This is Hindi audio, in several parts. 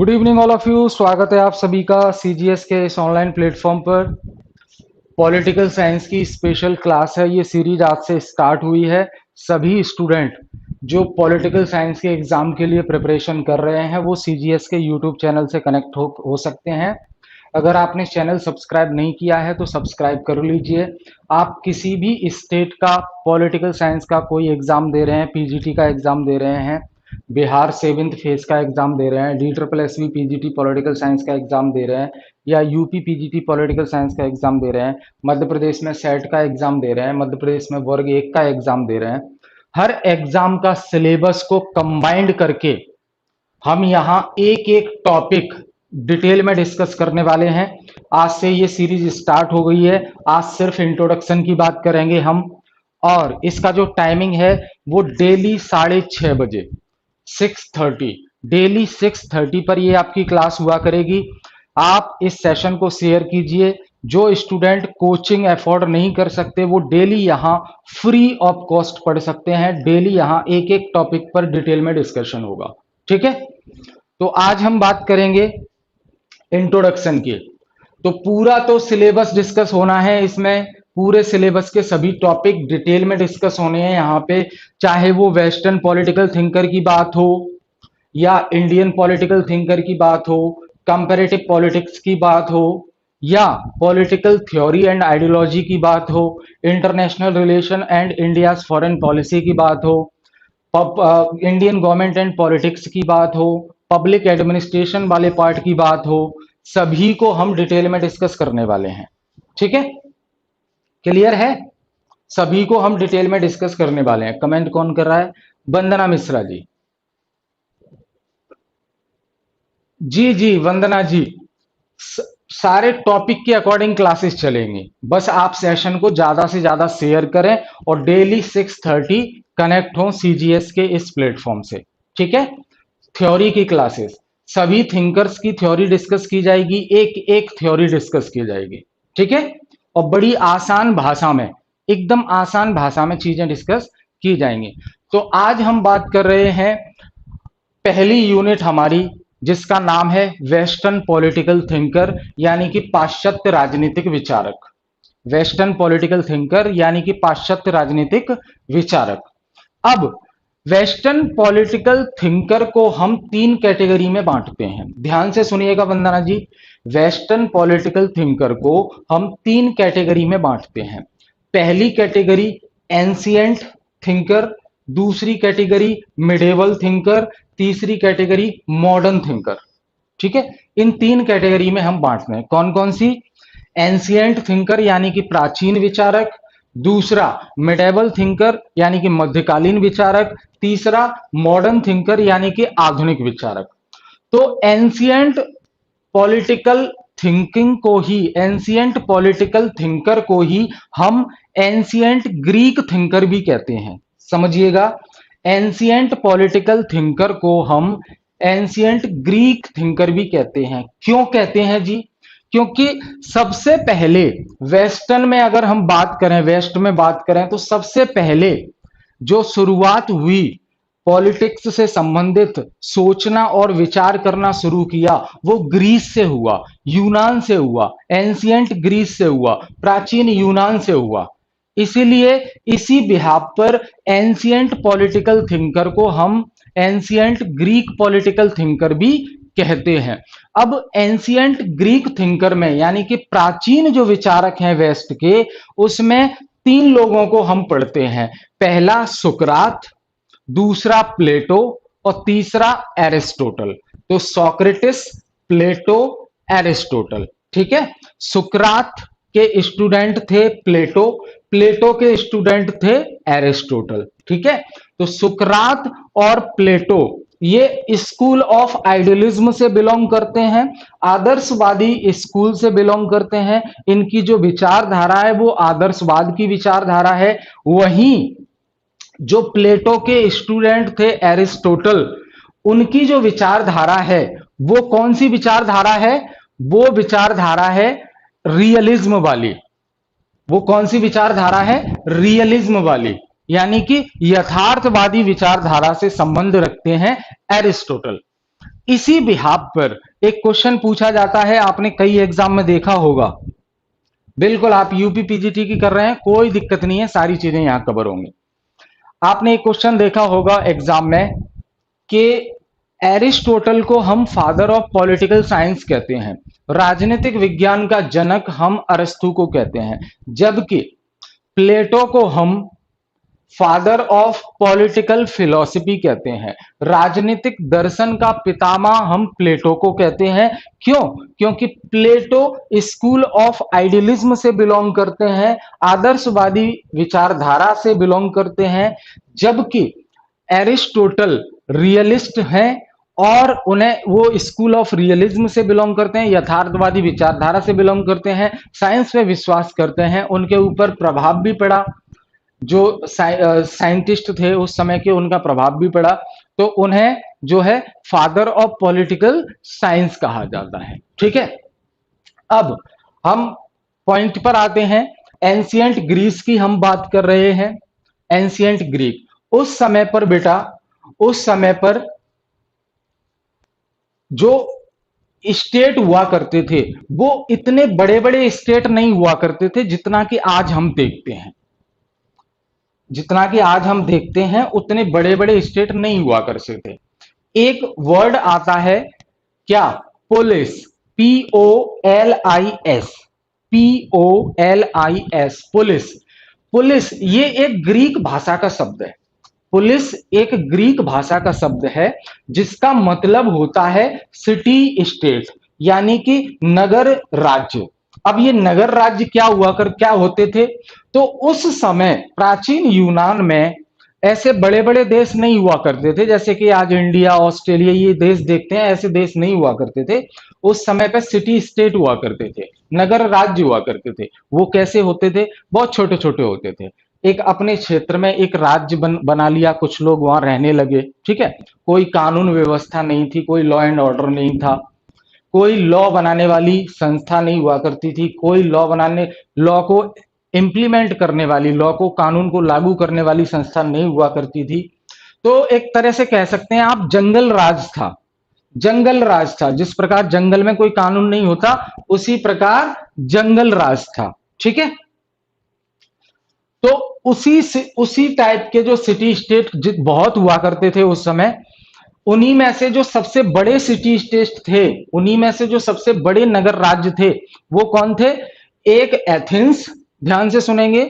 Good evening all of you. स्वागत है आप सभी का सीजीएस के इस ऑनलाइन प्लेटफॉर्म पर। पॉलिटिकल साइंस की स्पेशल क्लास है। ये सीरीज आज से स्टार्ट हुई है। सभी स्टूडेंट जो पॉलिटिकल साइंस के एग्जाम के लिए प्रिपरेशन कर रहे हैं वो सीजीएस के यूट्यूब चैनल से कनेक्ट हो सकते हैं। अगर आपने चैनल सब्सक्राइब नहीं किया है तो सब्सक्राइब कर लीजिए। आप किसी भी स्टेट का पॉलिटिकल साइंस का कोई एग्जाम दे रहे हैं, पीजीटी का एग्जाम दे रहे हैं, बिहार 7th फेज का एग्जाम दे रहे हैं, DSSB पीजीटी पॉलिटिकल साइंस का एग्जाम दे रहे हैं, या यूपी पीजीटी पॉलिटिकल साइंस का एग्जाम दे रहे हैं, मध्य प्रदेश में सेट का एग्जाम दे रहे हैं, मध्य प्रदेश में वर्ग 1 का एग्जाम दे रहे हैं, हर एग्जाम का सिलेबस को कंबाइंड करके हम यहाँ एक एक टॉपिक डिटेल में डिस्कस करने वाले हैं। आज से ये सीरीज स्टार्ट हो गई है। आज सिर्फ इंट्रोडक्शन की बात करेंगे हम, और इसका जो टाइमिंग है वो डेली 6:30 बजे 6:30 डेली 6:30 पर ये आपकी क्लास हुआ करेगी। आप इस सेशन को शेयर कीजिए। जो स्टूडेंट कोचिंग अफोर्ड नहीं कर सकते वो डेली यहाँ फ्री ऑफ कॉस्ट पढ़ सकते हैं। डेली यहाँ एक एक टॉपिक पर डिटेल में डिस्कशन होगा, ठीक है। तो आज हम बात करेंगे इंट्रोडक्शन की। तो पूरा तो सिलेबस डिस्कस होना है इसमें। पूरे सिलेबस के सभी टॉपिक डिटेल में डिस्कस होने हैं यहाँ पे, चाहे वो वेस्टर्न पॉलिटिकल थिंकर की बात हो या इंडियन पॉलिटिकल थिंकर की बात हो, कंपैरेटिव पॉलिटिक्स की बात हो या पॉलिटिकल थ्योरी एंड आइडियोलॉजी की बात हो, international relation and India's foreign policy की बात हो, इंडियन गवर्नमेंट एंड पॉलिटिक्स की बात हो, पब्लिक एडमिनिस्ट्रेशन वाले पार्ट की बात हो, सभी को हम डिटेल में डिस्कस करने वाले हैं, ठीक है। क्लियर है? सभी को हम डिटेल में डिस्कस करने वाले हैं। कमेंट कौन कर रहा है? वंदना मिश्रा जी। जी जी वंदना जी, सारे टॉपिक के अकॉर्डिंग क्लासेस चलेंगी। बस आप सेशन को ज्यादा से ज्यादा शेयर करें और डेली 6:30 कनेक्ट हो सीजीएस के इस प्लेटफॉर्म से, ठीक है। थ्योरी की क्लासेस, सभी थिंकर्स की थ्योरी डिस्कस की जाएगी, एक एक थ्योरी डिस्कस की जाएगी, ठीक है। और बड़ी आसान भाषा में, एकदम आसान भाषा में चीजें डिस्कस की जाएंगी। तो आज हम बात कर रहे हैं पहली यूनिट हमारी, जिसका नाम है वेस्टर्न पॉलिटिकल थिंकर, यानी कि पाश्चात्य राजनीतिक विचारक। वेस्टर्न पॉलिटिकल थिंकर यानी कि पाश्चात्य राजनीतिक विचारक। अब वेस्टर्न पॉलिटिकल थिंकर को हम 3 कैटेगरी में बांटते हैं। ध्यान से सुनिएगा वंदना जी, वेस्टर्न पॉलिटिकल थिंकर को हम 3 कैटेगरी में बांटते हैं। पहली कैटेगरी एंशिएंट थिंकर, दूसरी कैटेगरी मिडेवल थिंकर, तीसरी कैटेगरी मॉडर्न थिंकर, ठीक है। इन 3 कैटेगरी में हम बांटते हैं। कौन कौन सी? एंशिएंट थिंकर यानी कि प्राचीन विचारक, दूसरा मिडेवल थिंकर यानी कि मध्यकालीन विचारक, तीसरा मॉडर्न थिंकर यानी कि आधुनिक विचारक। तो एंशिएंट पॉलिटिकल थिंकिंग को ही, एंशिएंट पॉलिटिकल थिंकर को ही हम एंशिएंट ग्रीक थिंकर भी कहते हैं। समझिएगा, एंशिएंट पॉलिटिकल थिंकर को हम एंशिएंट ग्रीक थिंकर भी कहते हैं। क्यों कहते हैं जी? क्योंकि सबसे पहले वेस्टर्न में अगर हम बात करें, वेस्ट में बात करें, तो सबसे पहले जो शुरुआत हुई पॉलिटिक्स से संबंधित सोचना और विचार करना शुरू किया वो ग्रीस से हुआ, यूनान से हुआ, एंशिएंट ग्रीस से हुआ, प्राचीन यूनान से हुआ। इसीलिए इसी बिहाफ पर एंशिएंट पॉलिटिकल थिंकर को हम एंशिएंट ग्रीक पॉलिटिकल थिंकर भी कहते हैं। अब एंशिएंट ग्रीक थिंकर में यानी कि प्राचीन जो विचारक हैं वेस्ट के, उसमें 3 लोगों को हम पढ़ते हैं। पहला सुकरात, दूसरा प्लेटो और तीसरा एरिस्टोटल। तो सोक्रेटिस, प्लेटो, एरिस्टोटल, ठीक है। सुकरात के स्टूडेंट थे प्लेटो, प्लेटो के स्टूडेंट थे एरिस्टोटल, ठीक है। तो सुकरात और प्लेटो ये स्कूल ऑफ आइडियलिज्म से बिलोंग करते हैं, आदर्शवादी स्कूल से बिलोंग करते हैं। इनकी जो विचारधारा है वो आदर्शवाद की विचारधारा है। वहीं जो प्लेटो के स्टूडेंट थे एरिस्टोटल, उनकी जो विचारधारा है वो कौन सी विचारधारा है? वो विचारधारा है रियलिज्म वाली। वो कौन सी विचारधारा है? रियलिज्म वाली, यानी कि यथार्थवादी विचारधारा से संबंध रखते हैं एरिस्टोटल। इसी बिहाफ पर एक क्वेश्चन पूछा जाता है, आपने कई एग्जाम में देखा होगा। बिल्कुल, आप यूपी पीजीटी की कर रहे हैं, कोई दिक्कत नहीं है, सारी चीजें यहां कवर होंगी। आपने एक क्वेश्चन देखा होगा एग्जाम में कि एरिस्टोटल को हम फादर ऑफ पॉलिटिकल साइंस कहते हैं, राजनीतिक विज्ञान का जनक हम अरस्तु को कहते हैं, जबकि प्लेटो को हम फादर ऑफ पॉलिटिकल फिलॉसफी कहते हैं, राजनीतिक दर्शन का पितामह हम प्लेटो को कहते हैं। क्यों? क्योंकि प्लेटो स्कूल ऑफ आइडियलिज्म से बिलोंग करते हैं, आदर्शवादी विचारधारा से बिलोंग करते हैं, जबकि एरिस्टोटल रियलिस्ट हैं और उन्हें वो स्कूल ऑफ रियलिज्म से बिलोंग करते हैं, यथार्थवादी विचारधारा से बिलोंग करते हैं, साइंस पे विश्वास करते हैं, उनके ऊपर प्रभाव भी पड़ा, जो साइंटिस्ट थे उस समय के उनका प्रभाव भी पड़ा, तो उन्हें जो है फादर ऑफ पॉलिटिकल साइंस कहा जाता है। ठीक है, अब हम पॉइंट पर आते हैं। एंशियंट ग्रीस की हम बात कर रहे हैं। एंशियंट ग्रीक उस समय पर बेटा, उस समय पर जो स्टेट हुआ करते थे वो इतने बड़े बड़े स्टेट नहीं हुआ करते थे जितना कि आज हम देखते हैं। जितना कि आज हम देखते हैं उतने बड़े बड़े स्टेट नहीं हुआ करते थे। एक वर्ड आता है क्या? Police, POLIS, POLIS, police. Police ये एक ग्रीक भाषा का शब्द है। पुलिस एक ग्रीक भाषा का शब्द है जिसका मतलब होता है सिटी स्टेट, यानी कि नगर राज्य। अब ये नगर राज्य क्या होते थे? तो उस समय प्राचीन यूनान में ऐसे बड़े बड़े देश नहीं हुआ करते थे, जैसे कि आज इंडिया, ऑस्ट्रेलिया ये देश देखते हैं, ऐसे देश नहीं हुआ करते थे। उस समय पे सिटी स्टेट हुआ करते थे, नगर राज्य हुआ करते थे। वो कैसे होते थे? बहुत छोटे छोटे होते थे। एक अपने क्षेत्र में एक राज्य बना लिया, कुछ लोग वहां रहने लगे। ठीक है, कोई कानून व्यवस्था नहीं थी, कोई लॉ एंड ऑर्डर नहीं था, कोई लॉ बनाने वाली संस्था नहीं हुआ करती थी, कोई लॉ को इंप्लीमेंट करने वाली, लॉ को, कानून को लागू करने वाली संस्था नहीं हुआ करती थी। तो एक तरह से कह सकते हैं आप, जंगल राज था। जंगल राज था, जिस प्रकार जंगल में कोई कानून नहीं होता उसी प्रकार जंगल राज था। ठीक है, तो उसी टाइप के जो सिटी स्टेट बहुत हुआ करते थे उस समय, उन्हीं में से जो सबसे बड़े सिटी स्टेट थे, उन्हीं में से जो सबसे बड़े नगर राज्य थे, वो कौन थे? एक एथेंस, ध्यान से सुनेंगे,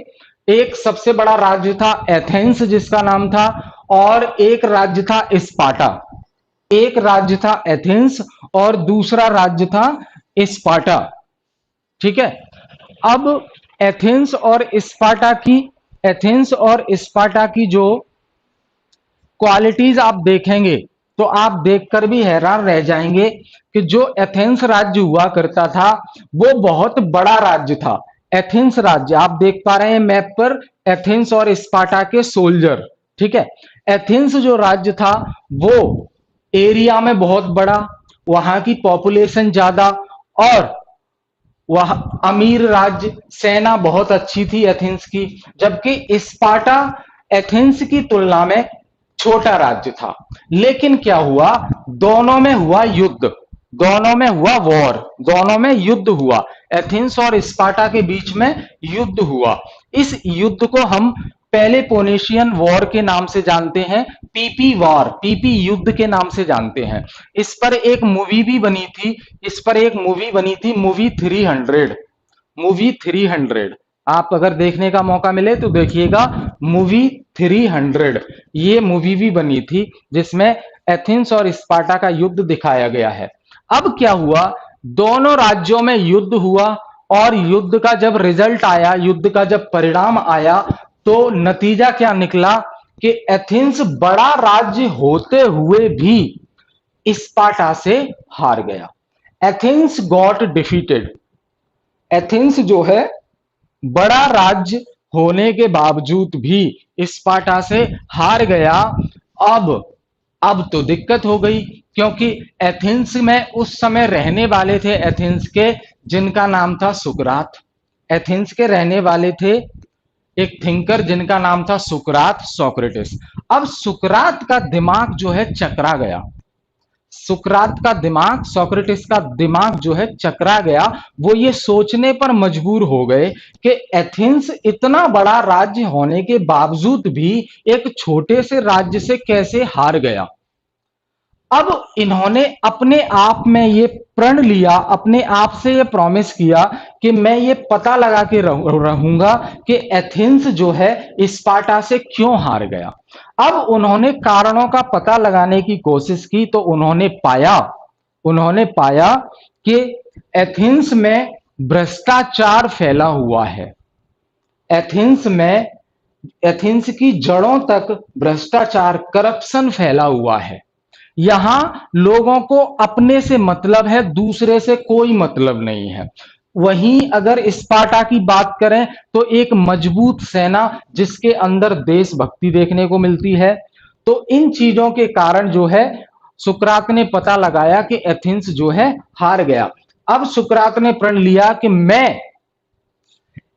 एक सबसे बड़ा राज्य था एथेंस जिसका नाम था, और एक राज्य था स्पार्टा। एक राज्य था एथेंस और दूसरा राज्य था स्पार्टा। ठीक है, अब एथेंस और स्पार्टा की जो क्वालिटीज आप देखेंगे तो आप देखकर भी हैरान रह जाएंगे कि जो एथेंस राज्य हुआ करता था वो बहुत बड़ा राज्य था। एथेंस राज्य आप देख पा रहे हैं मैप पर, एथेंस और स्पार्टा के सोल्जर। ठीक है, एथेंस जो राज्य था वो एरिया में बहुत बड़ा, वहां की पॉपुलेशन ज्यादा, और वह अमीर राज्य, सेना बहुत अच्छी थी एथेंस की। जबकि स्पार्टा एथेंस की तुलना में छोटा राज्य था। लेकिन क्या हुआ? दोनों में हुआ युद्ध, दोनों में हुआ वॉर, दोनों में युद्ध हुआ। एथेंस और स्पार्टा के बीच में युद्ध हुआ। इस युद्ध को हम पेलोपोनेशियन वॉर के नाम से जानते हैं, पीपी वॉर, पीपी युद्ध के नाम से जानते हैं। इस पर एक मूवी भी बनी थी, मूवी 300। मूवी 300 आप अगर देखने का मौका मिले तो देखिएगा, मूवी 300 ये मूवी भी बनी थी जिसमें एथेंस और स्पार्टा का युद्ध दिखाया गया है। अब क्या हुआ? दोनों राज्यों में युद्ध हुआ, और युद्ध का जब रिजल्ट आया, युद्ध का जब परिणाम आया, तो नतीजा क्या निकला कि एथेंस बड़ा राज्य होते हुए भी स्पार्टा से हार गया। Athens got defeated. एथेंस जो है बड़ा राज्य होने के बावजूद भी स्पार्टा से हार गया। अब तो दिक्कत हो गई, क्योंकि एथेंस में उस समय रहने वाले थे एथेंस के, जिनका नाम था सुकरात। एथेंस के रहने वाले थे एक थिंकर जिनका नाम था सुकरात, सोक्रेटिस। अब सुकरात का दिमाग जो है चकरा गया। सुकरात का दिमाग, सोक्रेटिस का दिमाग जो है चकरा गया। वो ये सोचने पर मजबूर हो गए कि एथेंस इतना बड़ा राज्य होने के बावजूद भी एक छोटे से राज्य से कैसे हार गया। अब इन्होंने अपने आप में ये प्रण लिया, अपने आप से ये प्रॉमिस किया कि मैं ये पता लगा के रहूंगा कि एथेंस जो है स्पार्टा से क्यों हार गया। अब उन्होंने कारणों का पता लगाने की कोशिश की तो उन्होंने पाया कि एथेंस में भ्रष्टाचार फैला हुआ है। एथेंस में एथेंस की जड़ों तक भ्रष्टाचार, करप्शन फैला हुआ है। यहां लोगों को अपने से मतलब है, दूसरे से कोई मतलब नहीं है। वहीं अगर स्पार्टा की बात करें तो एक मजबूत सेना जिसके अंदर देशभक्ति देखने को मिलती है। तो इन चीजों के कारण जो है सुकरात ने पता लगाया कि एथेंस जो है हार गया। अब सुकरात ने प्रण लिया कि मैं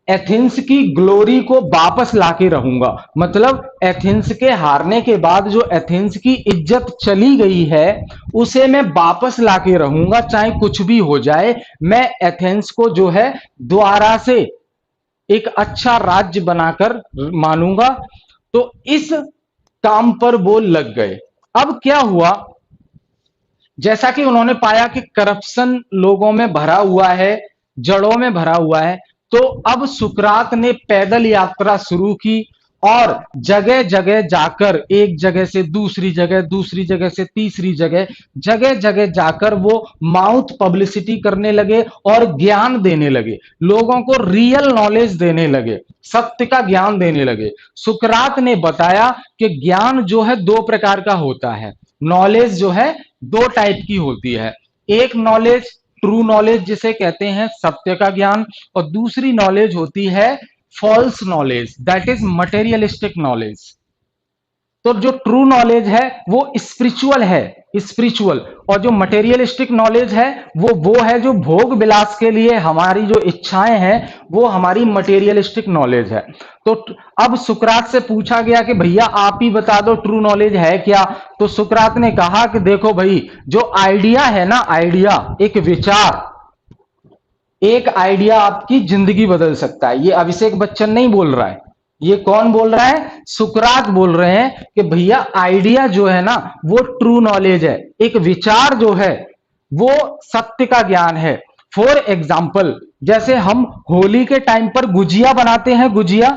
एथेंस की ग्लोरी को वापस लाके रहूंगा। मतलब एथेंस के हारने के बाद जो एथेंस की इज्जत चली गई है उसे मैं वापस लाके रहूंगा, चाहे कुछ भी हो जाए। मैं एथेंस को जो है दोबारा से एक अच्छा राज्य बनाकर मानूंगा। तो इस काम पर वो लग गए। अब क्या हुआ, जैसा कि उन्होंने पाया कि करप्शन लोगों में भरा हुआ है, जड़ों में भरा हुआ है, तो अब सुकरात ने पैदल यात्रा शुरू की और जगह जगह जाकर, एक जगह से दूसरी जगह, दूसरी जगह से तीसरी जगह, जगह जगह जाकर वो माउथ पब्लिसिटी करने लगे और ज्ञान देने लगे, लोगों को रियल नॉलेज देने लगे, सत्य का ज्ञान देने लगे। सुकरात ने बताया कि ज्ञान जो है दो प्रकार का होता है, नॉलेज जो है दो टाइप की होती है। एक नॉलेज ट्रू नॉलेज जिसे कहते हैं, सत्य का ज्ञान, और दूसरी नॉलेज होती है false knowledge, that is materialistic knowledge. तो जो ट्रू नॉलेज है वो स्पिरिचुअल है, स्पिरिचुअल, और जो मटेरियलिस्टिक नॉलेज है वो है जो भोग विलास के लिए हमारी जो इच्छाएं हैं वो हमारी मटेरियलिस्टिक नॉलेज है। तो अब सुकरात से पूछा गया कि भैया आप ही बता दो ट्रू नॉलेज है क्या। तो सुकरात ने कहा कि देखो भाई, जो आइडिया है ना, आइडिया, एक विचार, एक आइडिया आपकी जिंदगी बदल सकता है। ये अभिषेक बच्चन नहीं बोल रहा है, ये कौन बोल रहा है, सुकरात बोल रहे हैं कि भैया आइडिया जो है ना वो ट्रू नॉलेज है, एक विचार जो है वो सत्य का ज्ञान है। फॉर एग्जाम्पल, जैसे हम होली के टाइम पर गुजिया बनाते हैं, गुजिया,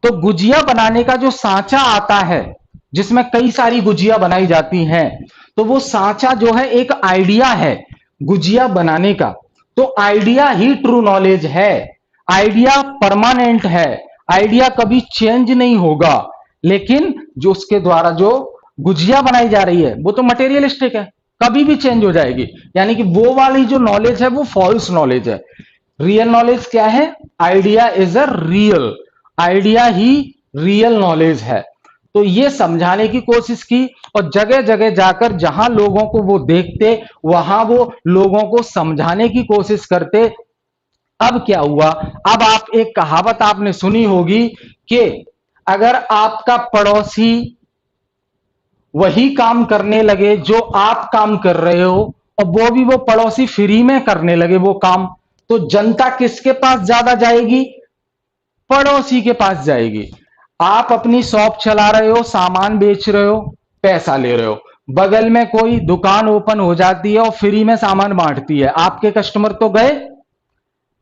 तो गुजिया बनाने का जो सांचा आता है जिसमें कई सारी गुजिया बनाई जाती हैं, तो वो सांचा जो है एक आइडिया है गुजिया बनाने का। तो आइडिया ही ट्रू नॉलेज है। आइडिया परमानेंट है, आइडिया कभी चेंज नहीं होगा। लेकिन जो उसके द्वारा जो गुजिया बनाई जा रही है वो तो मटेरियलिस्टिक है, कभी भी चेंज हो जाएगी। यानी कि वो वाली जो नॉलेज है वो फॉल्स नॉलेज है। रियल नॉलेज क्या है, idea is a real, idea he real knowledge है। तो ये समझाने की कोशिश की और जगह जगह जाकर जहां लोगों को वो देखते वहां वो लोगों को समझाने की कोशिश करते। अब क्या हुआ, अब आप एक कहावत आपने सुनी होगी कि अगर आपका पड़ोसी वही काम करने लगे जो आप काम कर रहे हो और वो भी वो पड़ोसी फ्री में करने लगे वो काम, तो जनता किसके पास ज्यादा जाएगी, पड़ोसी के पास जाएगी। आप अपनी शॉप चला रहे हो, सामान बेच रहे हो, पैसा ले रहे हो, बगल में कोई दुकान ओपन हो जाती है और फ्री में सामान बांटती है, आपके कस्टमर तो गए।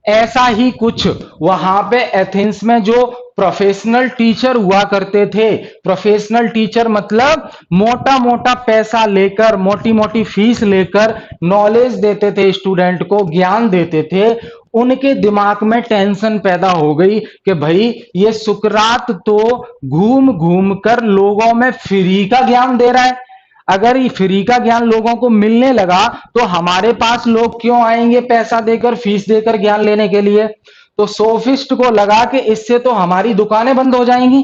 ऐसा ही कुछ वहां पे एथेंस में जो प्रोफेशनल टीचर हुआ करते थे, प्रोफेशनल टीचर मतलब मोटा मोटा पैसा लेकर, मोटी मोटी फीस लेकर नॉलेज देते थे, स्टूडेंट को ज्ञान देते थे। उनके दिमाग में टेंशन पैदा हो गई कि भाई ये सुकरात तो घूम घूम कर लोगों में फ्री का ज्ञान दे रहा है। अगर ये फ्री का ज्ञान लोगों को मिलने लगा तो हमारे पास लोग क्यों आएंगे पैसा देकर, फीस देकर ज्ञान लेने के लिए। तो सोफिस्ट को लगा कि इससे तो हमारी दुकानें बंद हो जाएंगी।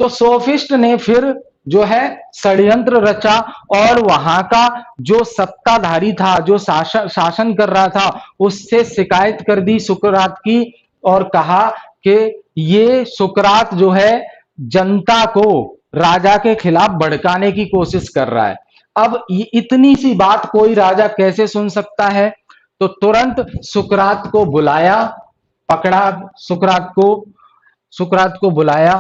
तो सोफिस्ट ने फिर जो है षड्यंत्र रचा और वहां का जो सत्ताधारी था, जो शासन कर रहा था, उससे शिकायत कर दी सुकरात की और कहा कि ये सुकरात जो है जनता को राजा के खिलाफ भड़काने की कोशिश कर रहा है। अब इतनी सी बात कोई राजा कैसे सुन सकता है? तो तुरंत सुकरात को बुलाया, पकड़ा सुकरात को बुलाया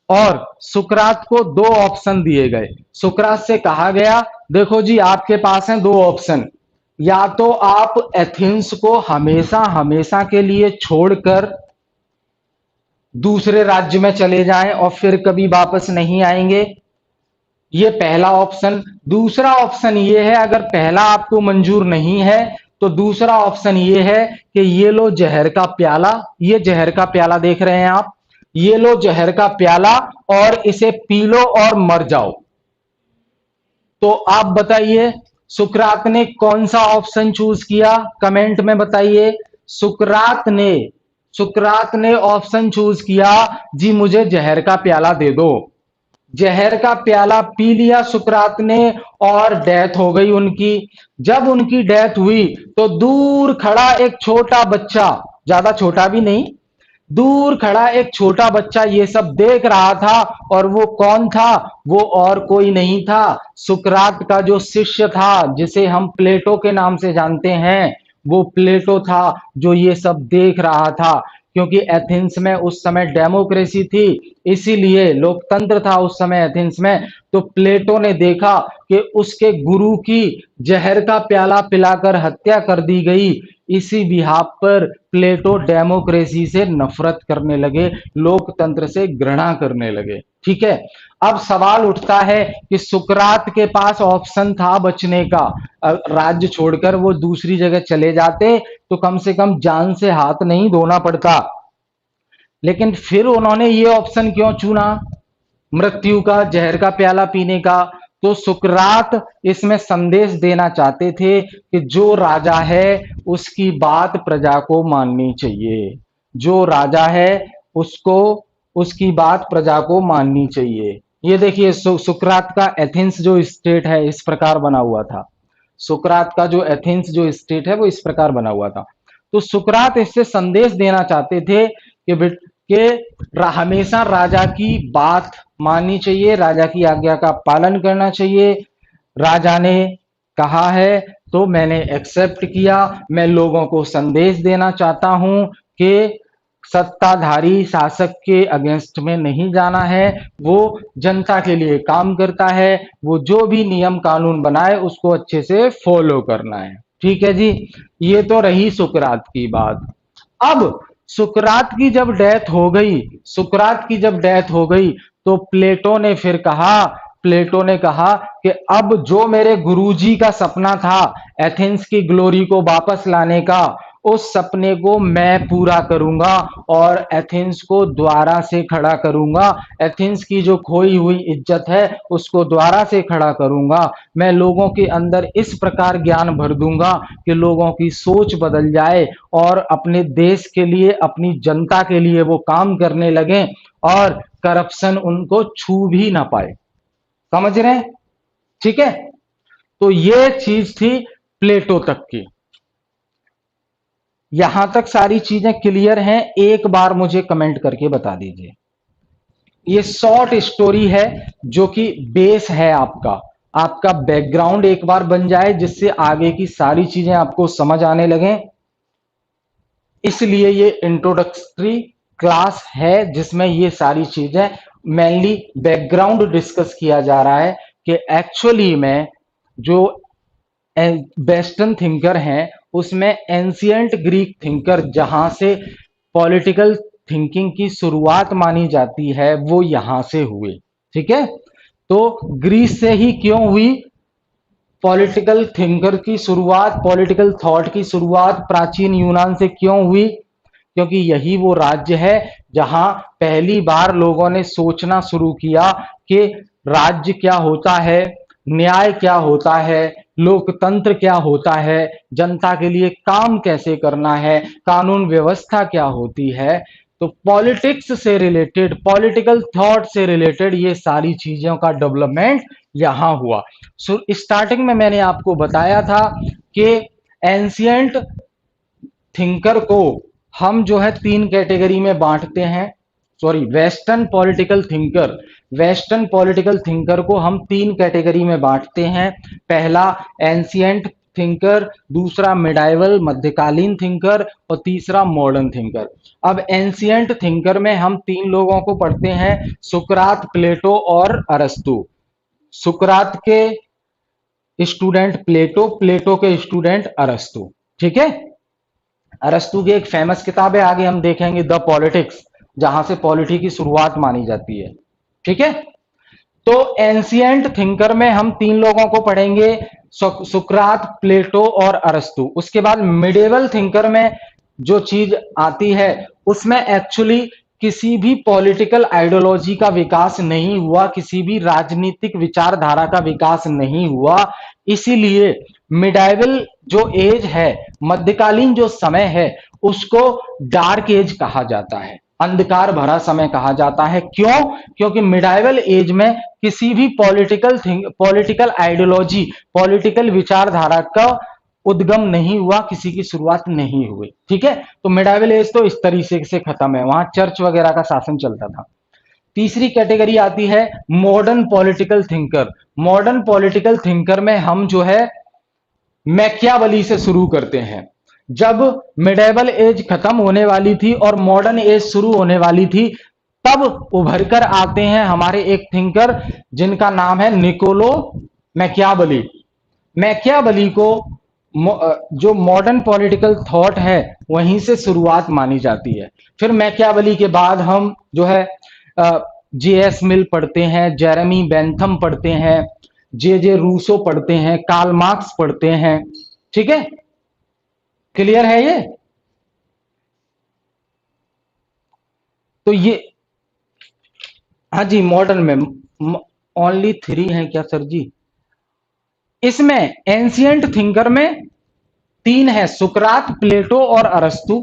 और सुकरात को दो ऑप्शन दिए गए। सुकरात से कहा गया, देखो जी आपके पास हैं दो ऑप्शन, या तो आप एथेंस को हमेशा हमेशा के लिए छोड़कर दूसरे राज्य में चले जाएं और फिर कभी वापस नहीं आएंगे, ये पहला ऑप्शन। दूसरा ऑप्शन ये है, अगर पहला आपको मंजूर नहीं है तो दूसरा ऑप्शन ये है कि ये लो जहर का प्याला, ये जहर का प्याला देख रहे हैं आप, ये लो जहर का प्याला और इसे पी लो और मर जाओ। तो आप बताइए सुकरात ने कौन सा ऑप्शन चूज किया? कमेंट में बताइए। सुकरात ने ऑप्शन चूज किया जी मुझे जहर का प्याला दे दो। जहर का प्याला पी लिया सुकरात ने और डेथ हो गई उनकी। जब उनकी डेथ हुई तो दूर खड़ा एक छोटा बच्चा, ज्यादा छोटा भी नहीं, दूर खड़ा एक छोटा बच्चा ये सब देख रहा था। और वो कौन था? वो और कोई नहीं था, सुकरात का जो शिष्य था जिसे हम प्लेटो के नाम से जानते हैं, वो प्लेटो था जो ये सब देख रहा था। क्योंकि एथेंस में उस समय डेमोक्रेसी थी, इसीलिए लोकतंत्र था उस समय एथेंस में। तो प्लेटो ने देखा कि उसके गुरु की जहर का प्याला पिलाकर हत्या कर दी गई, इसी बिहाफ पर प्लेटो डेमोक्रेसी से नफरत करने लगे, लोकतंत्र से घृणा करने लगे। ठीक है, अब सवाल उठता है कि सुकरात के पास ऑप्शन था बचने का, राज्य छोड़कर वो दूसरी जगह चले जाते तो कम से कम जान से हाथ नहीं धोना पड़ता, लेकिन फिर उन्होंने ये ऑप्शन क्यों चुना, मृत्यु का, जहर का प्याला पीने का? तो सुकरात इसमें संदेश देना चाहते थे कि जो राजा है उसकी बात प्रजा को माननी चाहिए, जो राजा है उसको, उसकी बात प्रजा को माननी चाहिए। ये देखिए सुकरात का एथेंस जो स्टेट है इस प्रकार बना हुआ था। सुकरात का जो एथेंस जो स्टेट है वो इस प्रकार बना हुआ था। तो सुकरात इससे संदेश देना चाहते थे कि हमेशा राजा की बात माननी चाहिए, राजा की आज्ञा का पालन करना चाहिए। राजा ने कहा है तो मैंने एक्सेप्ट किया। मैं लोगों को संदेश देना चाहता हूं कि सत्ताधारी शासक के अगेंस्ट में नहीं जाना है, वो जनता के लिए काम करता है, वो जो भी नियम कानून बनाए उसको अच्छे से फॉलो करना है। ठीक है जी, ये तो रही सुकरात की बात। अब सुकरात की जब डेथ हो गई तो प्लेटो ने कहा कि अब जो मेरे गुरुजी का सपना था एथेंस की ग्लोरी को वापस लाने का, उस सपने को मैं पूरा करूंगा और एथेंस को दोबारा से खड़ा करूंगा। एथेंस की जो खोई हुई इज्जत है उसको दोबारा से खड़ा करूंगा। मैं लोगों के अंदर इस प्रकार ज्ञान भर दूंगा कि लोगों की सोच बदल जाए और अपने देश के लिए, अपनी जनता के लिए वो काम करने लगे और करप्शन उनको छू भी ना पाए। समझ रहे हैं? ठीक है, तो ये चीज थी प्लेटो तक की। यहां तक सारी चीजें क्लियर हैं? एक बार मुझे कमेंट करके बता दीजिए। ये शॉर्ट स्टोरी है जो कि बेस है आपका, आपका बैकग्राउंड एक बार बन जाए जिससे आगे की सारी चीजें आपको समझ आने लगे। इसलिए ये इंट्रोडक्टरी क्लास है जिसमें ये सारी चीजें मेनली बैकग्राउंड डिस्कस किया जा रहा है कि एक्चुअली में जो वेस्टर्न थिंकर हैं उसमें एंशियंट ग्रीक थिंकर जहां से पॉलिटिकल थिंकिंग की शुरुआत मानी जाती है वो यहां से हुए। ठीक है, तो ग्रीस से ही क्यों हुई पॉलिटिकल थिंकर की शुरुआत, पॉलिटिकल थॉट की शुरुआत प्राचीन यूनान से क्यों हुई? क्योंकि यही वो राज्य है जहां पहली बार लोगों ने सोचना शुरू किया कि राज्य क्या होता है, न्याय क्या होता है, लोकतंत्र क्या होता है, जनता के लिए काम कैसे करना है, कानून व्यवस्था क्या होती है। तो पॉलिटिक्स से रिलेटेड, पॉलिटिकल थॉट से रिलेटेड ये सारी चीजों का डेवलपमेंट यहां हुआ। स्टार्टिंग में मैंने आपको बताया था कि एंशियंट थिंकर को हम जो है तीन कैटेगरी में बांटते हैं। Sorry, western political thinker. Western political thinker को हम तीन कैटेगरी में बांटते हैं। पहला एंशियंट थिंकर, दूसरा मिडाइवल मध्यकालीन थिंकर, और तीसरा मॉडर्न थिंकर। अब एंशियंट थिंकर में हम तीन लोगों को पढ़ते हैं, सुकरात, प्लेटो और अरस्तु। सुकरात के स्टूडेंट प्लेटो, प्लेटो के स्टूडेंट अरस्तु। ठीक है। अरस्तु की एक फेमस किताब है, आगे हम देखेंगे, द पॉलिटिक्स, जहां से पॉलिटी की शुरुआत मानी जाती है। ठीक है। तो एंशियंट थिंकर में हम तीन लोगों को पढ़ेंगे, सुकरात, प्लेटो और अरस्तु। उसके बाद मिडेवल थिंकर में जो चीज आती है, उसमें एक्चुअली किसी भी पॉलिटिकल आइडियोलॉजी का विकास नहीं हुआ, किसी भी राजनीतिक विचारधारा का विकास नहीं हुआ। इसीलिए मिडाइवल जो एज है, मध्यकालीन जो समय है, उसको डार्क एज कहा जाता है, अंधकार भरा समय कहा जाता है। क्यों? क्योंकि मिडाइवल एज में किसी भी पॉलिटिकल आइडियोलॉजी, पॉलिटिकल विचारधारा का उद्गम नहीं हुआ, किसी की शुरुआत नहीं हुई। ठीक है। तो मिडाइवल एज तो इस तरीके से खत्म है, वहां चर्च वगैरह का शासन चलता था। तीसरी कैटेगरी आती है modern political thinker. Modern political thinker में हम जो है मैकियावली से शुरू करते हैं। जब मिडेवल एज खत्म होने वाली थी और मॉडर्न एज शुरू होने वाली थी, तब उभर कर आते हैं हमारे एक थिंकर जिनका नाम है निकोलो मैकियावली। मैकियावली को जो मॉडर्न पॉलिटिकल थॉट है, वहीं से शुरुआत मानी जाती है। फिर मैकियावली के बाद हम जो है जे.एस. मिल पढ़ते हैं, जेरेमी बेंथम पढ़ते हैं, जे रूसो पढ़ते हैं, कार्ल मार्क्स पढ़ते हैं। ठीक है। क्लियर है ये? तो ये, हाँ जी, मॉडर्न में ओनली 3 है क्या सर जी? इसमें एंशियंट थिंकर में 3 है, सुकरात, प्लेटो और अरस्तु।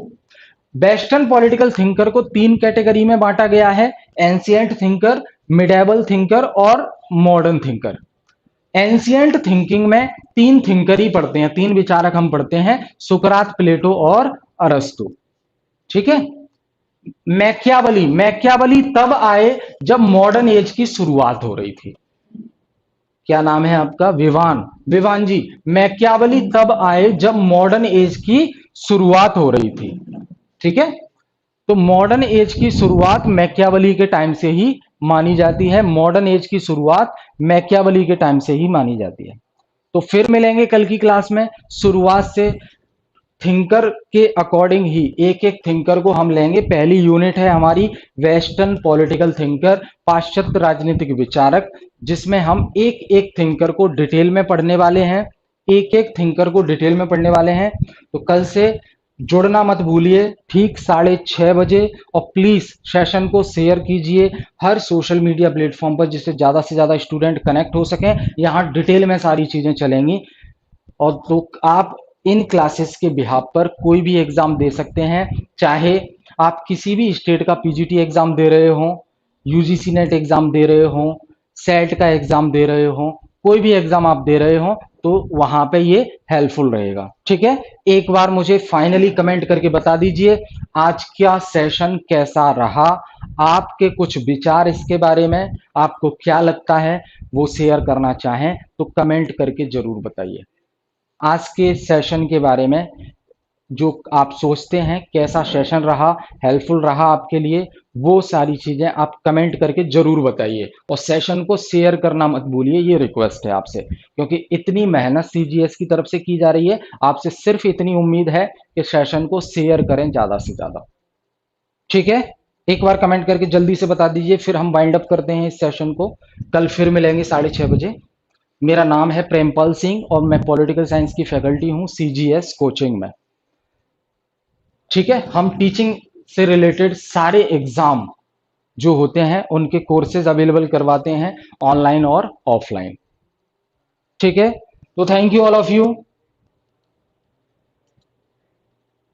वेस्टर्न पॉलिटिकल थिंकर को 3 कैटेगरी में बांटा गया है, एंशियंट थिंकर, मिडेवल थिंकर और मॉडर्न थिंकर। एंशियंट थिंकिंग में 3 थिंकर ही पढ़ते हैं, 3 विचारक हम पढ़ते हैं, सुकरात, प्लेटो और अरस्तु। ठीक है। मैकियावली, मैकियावली तब आए जब मॉडर्न एज की शुरुआत हो रही थी। क्या नाम है आपका? विवान, विवान जी। मैकियावली तब आए जब मॉडर्न एज की शुरुआत हो रही थी। ठीक है। तो मॉडर्न एज की शुरुआत मैकियावली के टाइम से ही मानी जाती है, मॉडर्न एज की शुरुआत मैकियावली के टाइम से ही मानी जाती है। तो फिर मिलेंगे कल की क्लास में, शुरुआत से थिंकर के अकॉर्डिंग ही एक एक थिंकर को हम लेंगे। पहली यूनिट है हमारी वेस्टर्न पॉलिटिकल थिंकर, पाश्चात्य राजनीतिक विचारक, जिसमें हम एक एक थिंकर को डिटेल में पढ़ने वाले हैं, एक एक थिंकर को डिटेल में पढ़ने वाले हैं। तो कल से जुड़ना मत भूलिए, ठीक 6:30 बजे। और प्लीज सेशन को शेयर कीजिए हर सोशल मीडिया प्लेटफॉर्म पर, जिससे ज्यादा से ज्यादा स्टूडेंट कनेक्ट हो सकें। यहाँ डिटेल में सारी चीजें चलेंगी। और तो आप इन क्लासेस के बिहाफ पर कोई भी एग्जाम दे सकते हैं, चाहे आप किसी भी स्टेट का पीजीटी एग्जाम दे रहे हो, यूजीसी नेट एग्जाम दे रहे हो, सेट का एग्जाम दे रहे हो, कोई भी एग्जाम आप दे रहे हो, तो वहां पे ये हेल्पफुल रहेगा। ठीक है। एक बार मुझे फाइनली कमेंट करके बता दीजिए आज का सेशन कैसा रहा, आपके कुछ विचार इसके बारे में, आपको क्या लगता है, वो शेयर करना चाहें तो कमेंट करके जरूर बताइए। आज के सेशन के बारे में जो आप सोचते हैं, कैसा सेशन रहा, हेल्पफुल रहा आपके लिए, वो सारी चीजें आप कमेंट करके जरूर बताइए। और सेशन को शेयर करना मत भूलिए, ये रिक्वेस्ट है आपसे, क्योंकि इतनी मेहनत सीजीएस की तरफ से की जा रही है। आपसे सिर्फ इतनी उम्मीद है कि सेशन को शेयर करें ज्यादा से ज्यादा। ठीक है। एक बार कमेंट करके जल्दी से बता दीजिए, फिर हम वाइंड अप करते हैं इस सेशन को। कल फिर मिलेंगे 6:30 बजे। मेरा नाम है प्रेमपाल सिंह और मैं पॉलिटिकल साइंस की फैकल्टी हूं सीजीएस कोचिंग में। ठीक है। हम टीचिंग से रिलेटेड सारे एग्जाम जो होते हैं उनके कोर्सेज अवेलेबल करवाते हैं, ऑनलाइन और ऑफलाइन। ठीक है। तो thank you all of you.